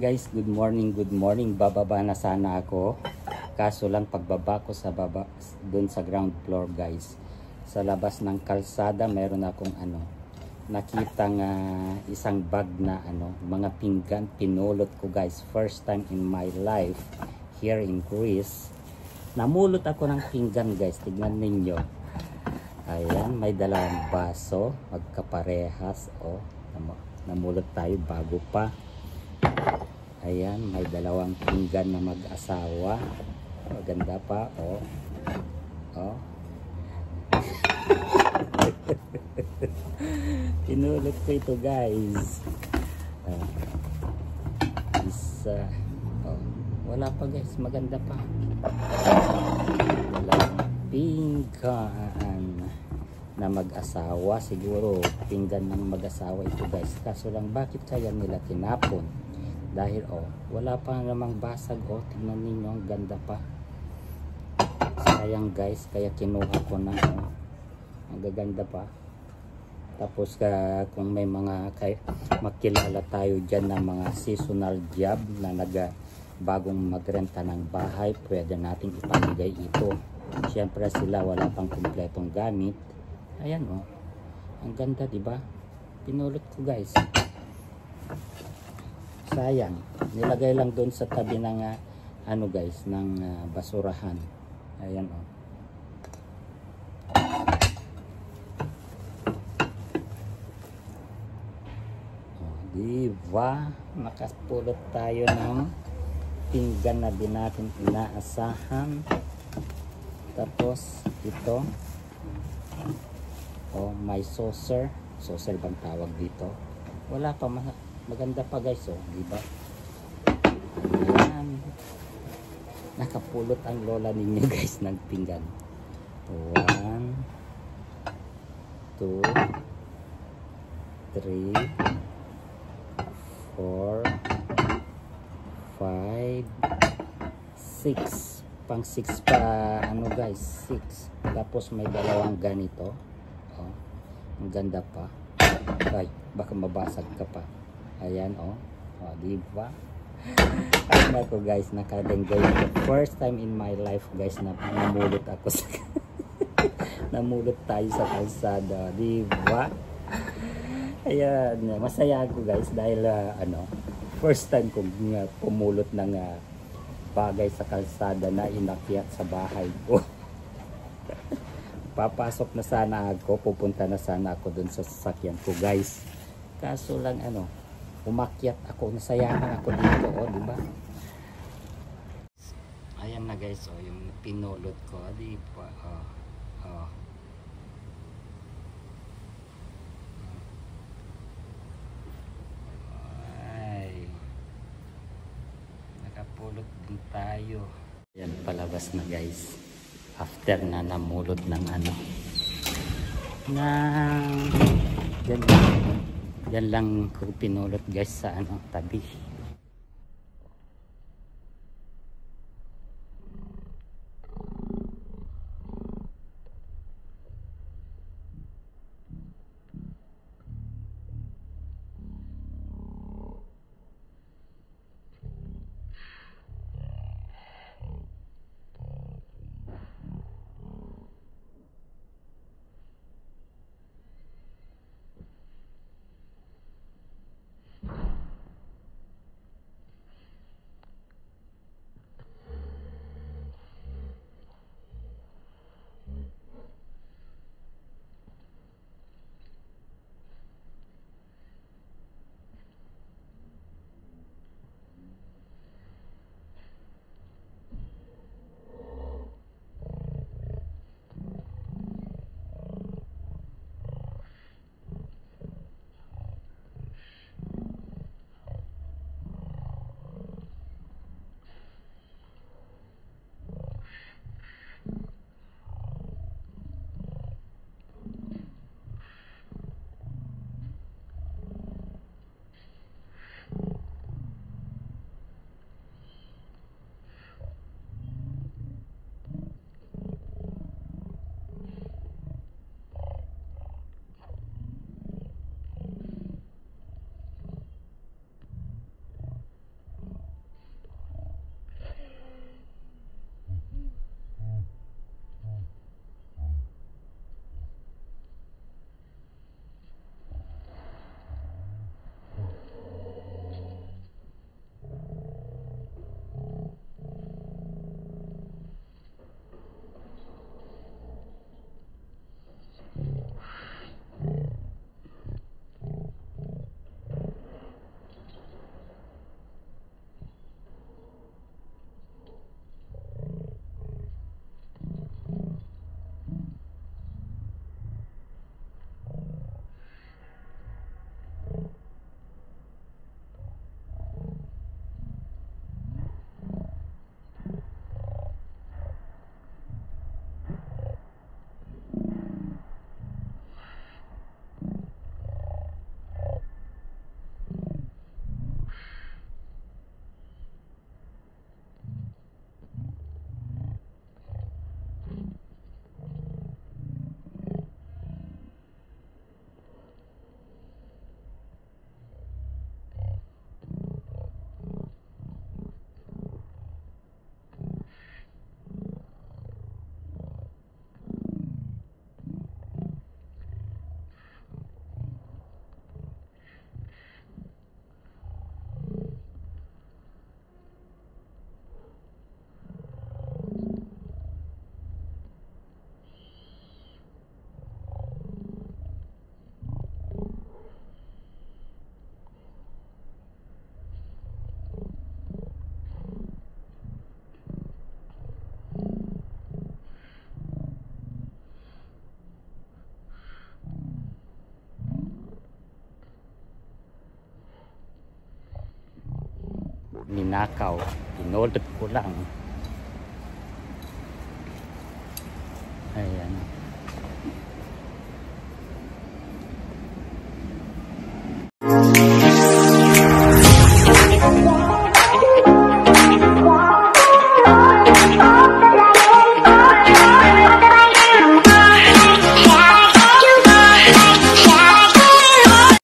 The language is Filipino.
guys, good morning. Bababa na sana ako. Kaso lang pagbaba ko sa baba, dun sa ground floor guys. Sa labas ng kalsada, meron akong nakitang isang bag na mga pinggan. Pinulot ko guys. First time in my life here in Greece. Namulot ako ng pinggan guys. Tignan ninyo. Ayan, may dalawang baso. Magkaparehas. Oh, namulot tayo bago pa. Ayan, may dalawang pinggan na mag-asawa. Maganda pa. Oh. Oh. Pinulot ko ito guys. Isa. Oh. Wala pa guys. Maganda pa. Dalawang pinggan na mag-asawa. Siguro pinggan ng mag-asawa ito guys. Kaso lang bakit kaya nila tinapon? Dahil wala pa namang basag. Tingnan ninyo, ang ganda pa. Sayang guys, kaya kinuha ko na. Ang gaganda pa. Tapos kung may mga makilala tayo dyan na mga seasonal job na bagong magrenta ng bahay, pwede nating ipamigay ito. Siyempre sila wala pang kumpletong gamit. Ayan ang ganda, diba? Pinulot ko guys. Sayang, nilagay lang doon sa tabi ng guys, ng basurahan. Ayan diba? Nakapulot tayo ng pinggan na din natin inaasahan. Tapos ito, may saucer. Saucer bang tawag dito? Wala pa, maganda pa guys, diba? Ayan. Nakapulot ang lola ninyo guys ng pinggan. 1 2 3 4 5 6. Pang 6 pa guys, 6. Tapos may dalawang ganito. Ang ganda pa. Ay, baka mabasag ka pa. Ayan diba? Ano ko guys, nakadenggay ko. First time in my life guys na namulot ako sa namulot tayo sa kalsada, diba? Ayan, masaya ako guys dahil first time kong pumulot ng bagay sa kalsada na inakyat sa bahay ko. Papasok na sana ako, pupunta na sana ako dun sa sasakyan ko guys. Kaso lang umakyat ako, nasayangan ako dito, diba? Ayan na guys, yung pinulot ko, diba? Ay, nakapulot din tayo. Ayan, palabas na guys. After na namulot ng yan lang ko pinulot guys sa tabi. ninakaw. Pinulot ko lang. Ayan.